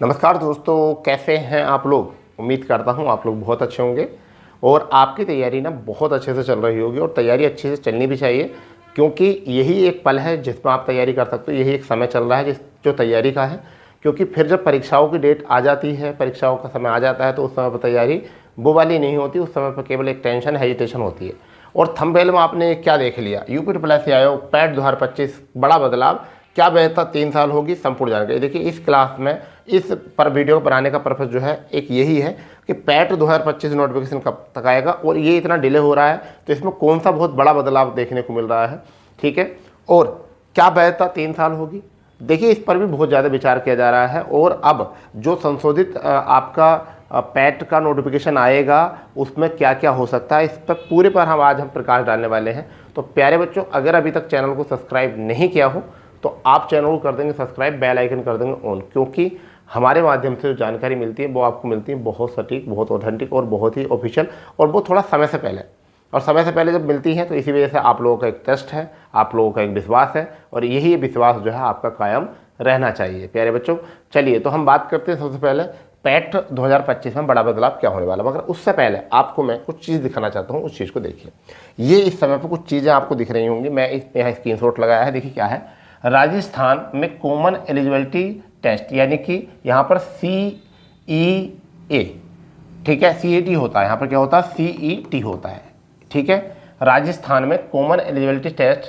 नमस्कार दोस्तों, कैसे हैं आप लोग। उम्मीद करता हूं आप लोग बहुत अच्छे होंगे और आपकी तैयारी ना बहुत अच्छे से चल रही होगी और तैयारी अच्छे से चलनी भी चाहिए, क्योंकि यही एक पल है जिसमें आप तैयारी कर सकते हो। यही एक समय चल रहा है जो तैयारी का है, क्योंकि फिर जब परीक्षाओं की डेट आ जाती है, परीक्षाओं का समय आ जाता है, तो उस समय पर तैयारी वो वाली नहीं होती। उस समय पर केवल एक टेंशन, हेजिटेशन होती है। और थंबनेल में आपने क्या देख लिया, यूपी ट्रिपल एस आयोग पैट 2025 बड़ा बदलाव, क्या बेहतर 3 साल होगी, संपूर्ण जानकारी। देखिए, इस क्लास में इस पर वीडियो बनाने का पर्पज़ जो है एक यही है कि पैट 2025 नोटिफिकेशन कब तक आएगा और ये इतना डिले हो रहा है तो इसमें कौन सा बहुत बड़ा बदलाव देखने को मिल रहा है, ठीक है, और क्या बेहतर 3 साल होगी। देखिए, इस पर भी बहुत ज़्यादा विचार किया जा रहा है और अब जो संशोधित आपका पैट का नोटिफिकेशन आएगा उसमें क्या क्या हो सकता है, इस पर पूरे पर आज हम प्रकाश डालने वाले हैं। तो प्यारे बच्चों, अगर अभी तक चैनल को सब्सक्राइब नहीं किया हो तो आप चैनल को कर देंगे सब्सक्राइब, बेल आइकन कर देंगे ऑन, क्योंकि हमारे माध्यम से जो जानकारी मिलती है वो आपको मिलती है बहुत सटीक, बहुत ऑथेंटिक और बहुत ही ऑफिशियल, और वो थोड़ा समय से पहले। और समय से पहले जब मिलती है तो इसी वजह से आप लोगों का एक ट्रस्ट है, आप लोगों का एक विश्वास है, और यही विश्वास जो है आपका कायम रहना चाहिए। प्यारे बच्चों, चलिए तो हम बात करते हैं सबसे पहले पैट 2025 में बड़ा बदलाव क्या होने वाला। मगर उससे पहले आपको मैं कुछ चीज़ दिखाना चाहता हूँ, उस चीज़ को देखिए। ये इस समय पर कुछ चीज़ें आपको दिख रही होंगी, मैं यहाँ स्क्रीनशॉट लगाया है। देखिए क्या है, राजस्थान में कॉमन एलिजिबिलिटी टेस्ट, यानी कि यहाँ पर CEA, ठीक है, CET होता है, यहाँ पर क्या होता है, CET होता है, ठीक है। राजस्थान में कॉमन एलिजिबिलिटी टेस्ट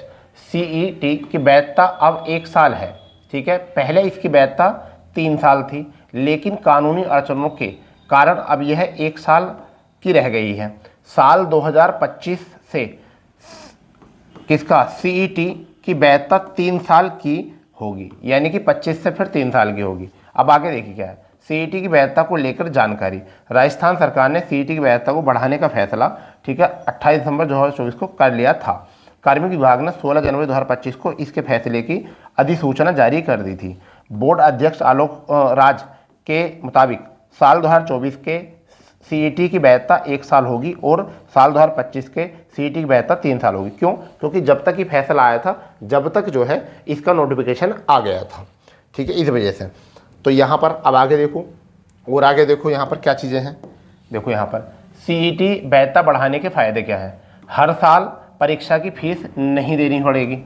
CET की वैधता अब 1 साल है, ठीक है। पहले इसकी वैधता 3 साल थी, लेकिन कानूनी अड़चनों के कारण अब यह 1 साल की रह गई है। साल 2025 से किसका, CET की वैधता 3 साल की होगी, यानी कि 25 से फिर 3 साल की होगी। अब आगे देखिए क्या है, CET की वैधता को लेकर जानकारी। राजस्थान सरकार ने CET की वैधता को बढ़ाने का फैसला, ठीक है, 28 दिसंबर 2024 को कर लिया था। कार्मिक विभाग ने 16 जनवरी 2025 को इसके फैसले की अधिसूचना जारी कर दी थी। बोर्ड अध्यक्ष आलोक राज के मुताबिक साल 2024 के CET की वैधता 1 साल होगी और साल 2025 के CET की वैधता 3 साल होगी। क्यों? क्योंकि जब तक ये फैसला आया था, जब तक जो है इसका नोटिफिकेशन आ गया था, ठीक है, इस वजह से। तो यहाँ पर अब आगे देखो, और आगे देखो यहाँ पर क्या चीज़ें हैं। देखो यहाँ पर CET वैधता बढ़ाने के फ़ायदे क्या हैं। हर साल परीक्षा की फीस नहीं देनी पड़ेगी,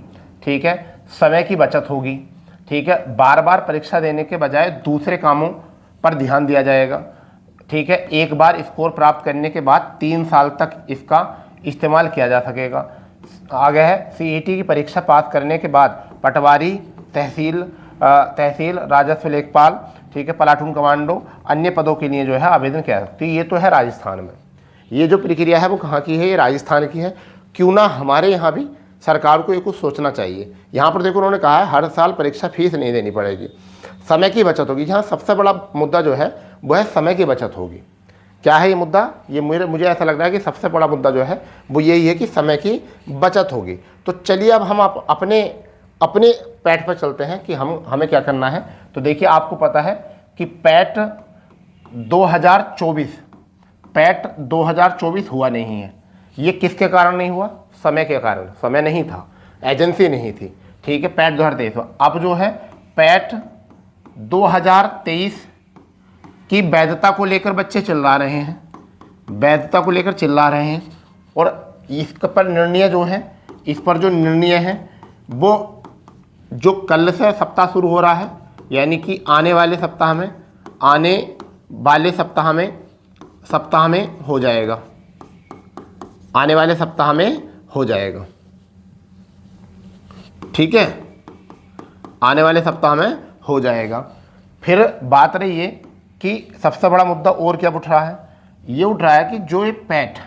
ठीक है, समय की बचत होगी, ठीक है, बार बार परीक्षा देने के बजाय दूसरे कामों पर ध्यान दिया जाएगा, ठीक है। एक बार स्कोर प्राप्त करने के बाद 3 साल तक इसका इस्तेमाल किया जा सकेगा। आगे है, CET की परीक्षा पास करने के बाद पटवारी, तहसील राजस्व लेखपाल, ठीक है, प्लाटून कमांडो, अन्य पदों के लिए जो है आवेदन किया सकते हैं। ये तो है राजस्थान में। ये जो प्रक्रिया है वो कहाँ की है, ये राजस्थान की है। क्यों ना हमारे यहाँ भी सरकार को ये कुछ सोचना चाहिए। यहाँ पर देखो, उन्होंने कहा है हर साल परीक्षा फीस नहीं देनी पड़ेगी, समय की बचत होगी। यहाँ सबसे बड़ा मुद्दा जो है वो है समय की बचत होगी। क्या है ये मुद्दा? ये मुझे ऐसा लग रहा है कि सबसे बड़ा मुद्दा जो है वो यही है कि समय की बचत होगी। तो चलिए अब हम अपने पैट पर चलते हैं कि हमें क्या करना है। तो देखिए, आपको पता है कि पैट 2024 हुआ नहीं है। ये किसके कारण नहीं हुआ? समय के कारण। समय नहीं था, एजेंसी नहीं थी, ठीक है। पैट 2023 हुआ। अब जो है पैट 2023 की वैधता को लेकर बच्चे चिल्ला रहे हैं, वैधता को लेकर चिल्ला रहे हैं, और इस पर निर्णय जो है, इस पर जो निर्णय है वो जो कल से सप्ताह शुरू हो रहा है, यानी कि आने वाले सप्ताह में हो जाएगा, आने वाले सप्ताह में हो जाएगा, ठीक है, आने वाले सप्ताह में हो जाएगा। फिर बात रही है कि सबसे बड़ा मुद्दा और क्या उठ रहा है, ये उठ रहा है कि जो ये पैट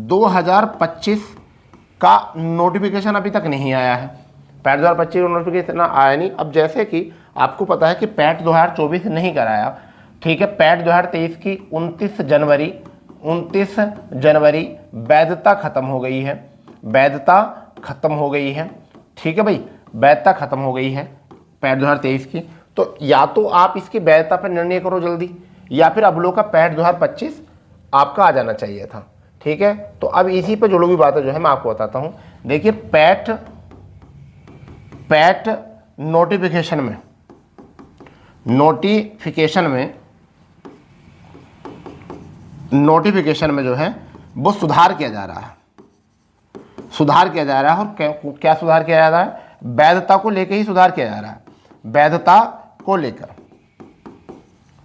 2025 का नोटिफिकेशन अभी तक नहीं आया है। पैट 2025 का नोटिफिकेशन आया नहीं। अब जैसे कि आपको पता है कि पैट 2024 नहीं कराया, ठीक है, पैट 2023 की 29 जनवरी वैधता खत्म हो गई है, वैधता खत्म हो गई है, ठीक है भाई, वैधता खत्म हो गई है पैट 2023 की। तो या तो आप इसकी वैधता पर निर्णय करो जल्दी, या फिर अब लोग का पैट 2025 आपका आ जाना चाहिए था, ठीक है। तो अब इसी पर जुड़ी हुई बातें जो है मैं आपको बताता हूँ। देखिए, पैट नोटिफिकेशन में नोटिफिकेशन में जो है वो सुधार किया जा रहा है, सुधार किया जा रहा है। और क्या सुधार किया जा रहा है? वैधता को लेकर ही सुधार किया जा रहा है, वैधता को लेकर।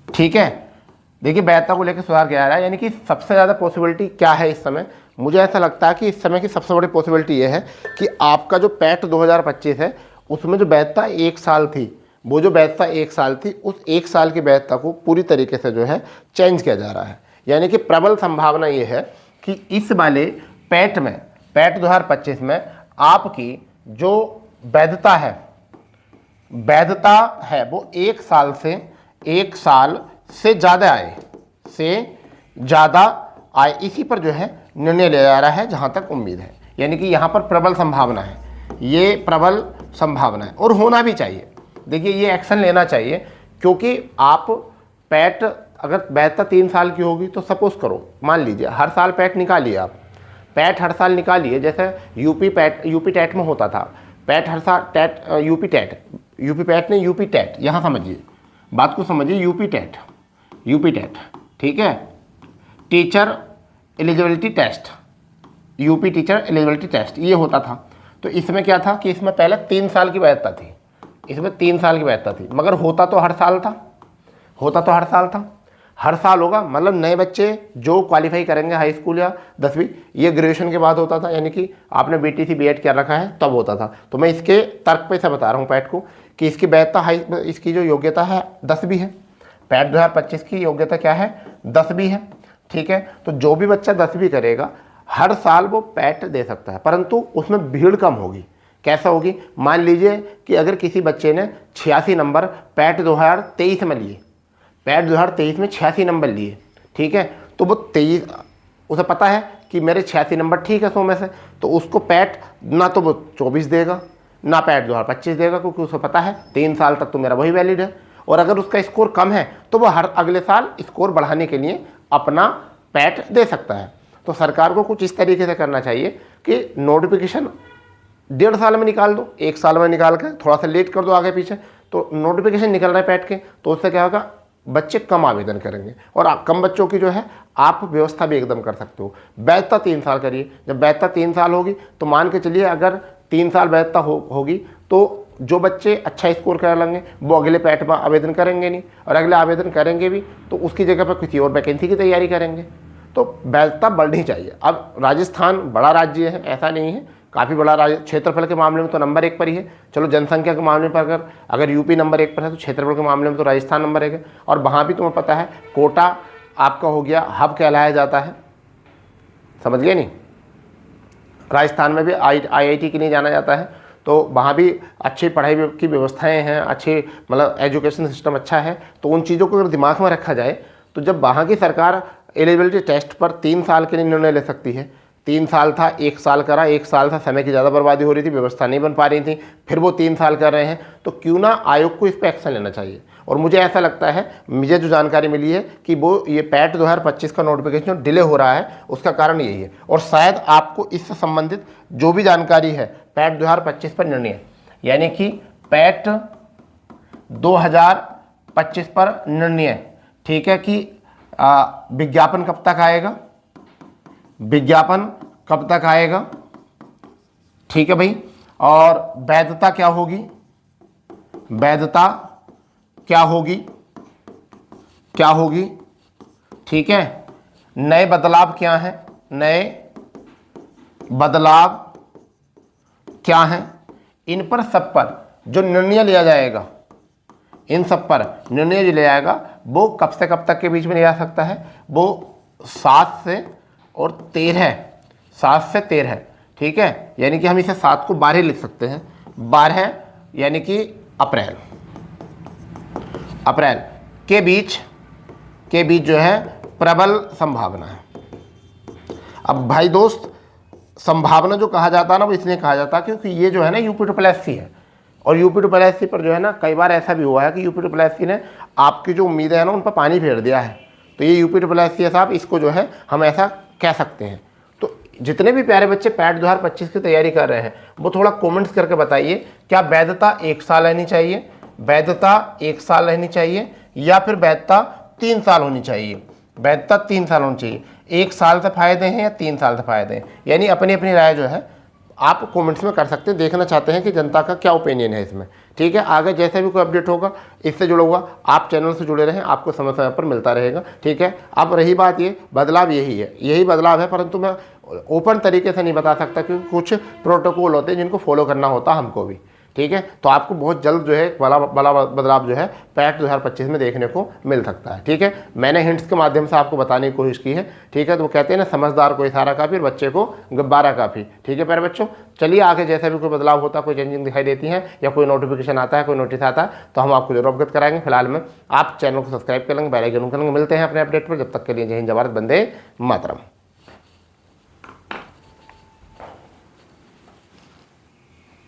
ठीक है, देखिए वैधता को लेकर सुधार किया जा रहा है, यानी कि सबसे ज़्यादा पॉसिबिलिटी क्या है इस समय? मुझे ऐसा लगता है कि इस समय की सबसे बड़ी पॉसिबिलिटी ये है कि आपका जो पैट 2025 है उसमें जो वैधता 1 साल थी, वो जो वैधता 1 साल थी, उस 1 साल की वैधता को पूरी तरीके से जो है चेंज किया जा रहा है। यानी कि प्रबल संभावना ये है कि इस वाले पैट में, पैट 2025 में आपकी जो वैधता है वो 1 साल से ज़्यादा आए, इसी पर जो है निर्णय लिया जा रहा है जहाँ तक उम्मीद है। यानी कि यहाँ पर प्रबल संभावना है, ये प्रबल संभावना है और होना भी चाहिए। देखिए ये एक्शन लेना चाहिए, क्योंकि आप पैट अगर वैधता 3 साल की होगी तो सपोज करो, मान लीजिए हर साल पैट निकालिए, आप पैट हर साल निकालिए। जैसे यूपी टैट में होता था, पैट हर साल टैट, यूपी पैट नहीं, यूपी टैट, यहाँ समझिए बात को, समझिए यूपी टैट, ठीक है, teacher eligibility test, UP teacher eligibility test, ये होता था। तो इसमें क्या था कि इसमें पहले 3 साल की वैधता थी, मगर होता तो हर साल था, हर साल होगा। मतलब नए बच्चे जो क्वालिफाई करेंगे हाई स्कूल या 10वीं, ये ग्रेजुएशन के बाद होता था, यानी कि आपने बीटीसी बीएड कर रखा है तब होता था। तो मैं इसके तर्क पे से बता रहा हूँ पैट को कि इसकी वैधता इसकी जो योग्यता है 10वीं है। पैट 2025 की योग्यता क्या है? 10वीं है। ठीक है, तो जो भी बच्चा 10वीं करेगा हर साल वो पैट दे सकता है, परंतु उसमें भीड़ कम होगी। कैसा होगी? मान लीजिए कि अगर किसी बच्चे ने 86 नंबर पैट 2023 में लिए, पैट 2023 में 86 नंबर लिए, ठीक है, तो वो 23, उसे पता है कि मेरे 86 नंबर ठीक है 100 में से, तो उसको पैट ना तो वो 24 देगा ना पैट 2025 देगा, क्योंकि उसे पता है 3 साल तक तो मेरा वही वैलिड है। और अगर उसका स्कोर कम है तो वो हर अगले साल स्कोर बढ़ाने के लिए अपना पैट दे सकता है। तो सरकार को कुछ इस तरीके से करना चाहिए कि नोटिफिकेशन 1.5 साल में निकाल दो, 1 साल में निकाल के थोड़ा सा लेट कर दो आगे पीछे, तो नोटिफिकेशन निकल रहा है पैट के, तो उससे क्या होगा? बच्चे कम आवेदन करेंगे और कम बच्चों की जो है आप व्यवस्था भी एकदम कर सकते हो। वैधता 3 साल करिए, जब वैधता 3 साल होगी तो मान के चलिए अगर 3 साल वैधता होगी तो जो बच्चे अच्छा स्कोर कर लेंगे वो अगले पैट में आवेदन करेंगे नहीं, और अगले आवेदन करेंगे भी तो उसकी जगह पर किसी और वैकेंसी की तैयारी करेंगे। तो वैधता बढ़नी चाहिए। अब राजस्थान बड़ा राज्य है, ऐसा नहीं है, काफ़ी बड़ा राज्य, क्षेत्रफल के मामले में तो नंबर 1 पर ही है। चलो जनसंख्या के मामले पर अगर यूपी नंबर 1 पर है तो क्षेत्रफल के मामले में तो राजस्थान नंबर 1 है। और वहाँ भी तुम्हें पता है कोटा आपका हो गया हब कहलाया जाता है, समझ गए नहीं? राजस्थान में भी IIT के लिए जाना जाता है, तो वहाँ भी अच्छी पढ़ाई की व्यवस्थाएं हैं, अच्छी मतलब एजुकेशन सिस्टम अच्छा है। तो उन चीज़ों को अगर दिमाग में रखा जाए तो जब वहाँ की सरकार एलिजिबिलिटी टेस्ट पर 3 साल के लिए निर्णय ले सकती है, 3 साल था 1 साल करा, 1 साल था समय की ज़्यादा बर्बादी हो रही थी, व्यवस्था नहीं बन पा रही थी, फिर वो 3 साल कर रहे हैं, तो क्यों ना आयोग को इस पर एक्शन लेना चाहिए। और मुझे ऐसा लगता है, मुझे जो जानकारी मिली है कि वो ये पैट 2025 का नोटिफिकेशन डिले हो रहा है, उसका कारण यही है। और शायद आपको इससे संबंधित जो भी जानकारी है पैट 2025 पर निर्णय, यानी कि पैट 2025 पर निर्णय, ठीक है, कि विज्ञापन कब तक आएगा, विज्ञापन कब तक आएगा, ठीक है भाई, और वैधता क्या होगी, वैधता क्या होगी, ठीक है, नए बदलाव क्या हैं, नए बदलाव क्या हैं, इन पर सब पर जो निर्णय लिया जाएगा, इन सब पर निर्णय जो लिया जाएगा वो कब से कब तक के बीच में लिया जा सकता है? वो 7 से 13, ठीक है, यानी कि हम इसे 7 को 12 लिख सकते हैं, 12 यानी कि अप्रैल के बीच जो है प्रबल संभावना है। अब भाई दोस्त, संभावना जो कहा जाता है ना, वो इसलिए कहा जाता है क्योंकि ये जो है ना UP-SSC है, और UP-SSC पर जो है ना कई बार ऐसा भी हुआ है कि UP-SSC ने आपकी जो उम्मीदें हैं ना उन पर पानी फेर दिया है। तो ये UP-SSC है साहब, इसको जो है हम ऐसा कह सकते हैं। तो जितने भी प्यारे बच्चे पैट 2025 की तैयारी कर रहे हैं वो थोड़ा कमेंट्स करके बताइए, क्या वैधता 1 साल रहनी चाहिए वैधता 1 साल रहनी चाहिए या फिर वैधता 3 साल होनी चाहिए। वैधता 3 साल होनी चाहिए। 1 साल से फ़ायदे हैं या 3 साल से फ़ायदे हैं, यानी अपनी अपनी राय जो है आप कमेंट्स में कर सकते हैं। देखना चाहते हैं कि जनता का क्या ओपिनियन है इसमें, ठीक है। आगे जैसे भी कोई अपडेट होगा इससे जुड़ा हुआ आप चैनल से जुड़े रहें, आपको समय समय पर मिलता रहेगा, ठीक है। अब रही बात ये बदलाव यही है, यही बदलाव है, परंतु मैं ओपन तरीके से नहीं बता सकता क्योंकि कुछ प्रोटोकॉल होते हैं जिनको फॉलो करना होता है हमको भी, ठीक है। तो आपको बहुत जल्द जो है बड़ा बड़ा बदलाव जो है पैक्ट 2025 में देखने को मिल सकता है, ठीक है। मैंने हिंट्स के माध्यम से आपको बताने की कोशिश की है, ठीक है। तो वो कहते हैं ना, समझदार को इशारा काफ़ी और बच्चे को गब्बारा काफ़ी, ठीक है प्यारे बच्चों। चलिए आगे जैसे भी कोई बदलाव होता है, कोई चेंजिंग दिखाई देती है या कोई नोटिफिकेशन आता है, कोई नोटिस आता है तो हम आपको जरूर अवगत कराएंगे। फिलहाल में आप चैनल को सब्सक्राइब कर लेंगे, बेल आइकन करेंगे। मिलते हैं अपने अपडेट पर, जब तक के लिए जय हिंद, जय भारत, वंदे मातरम।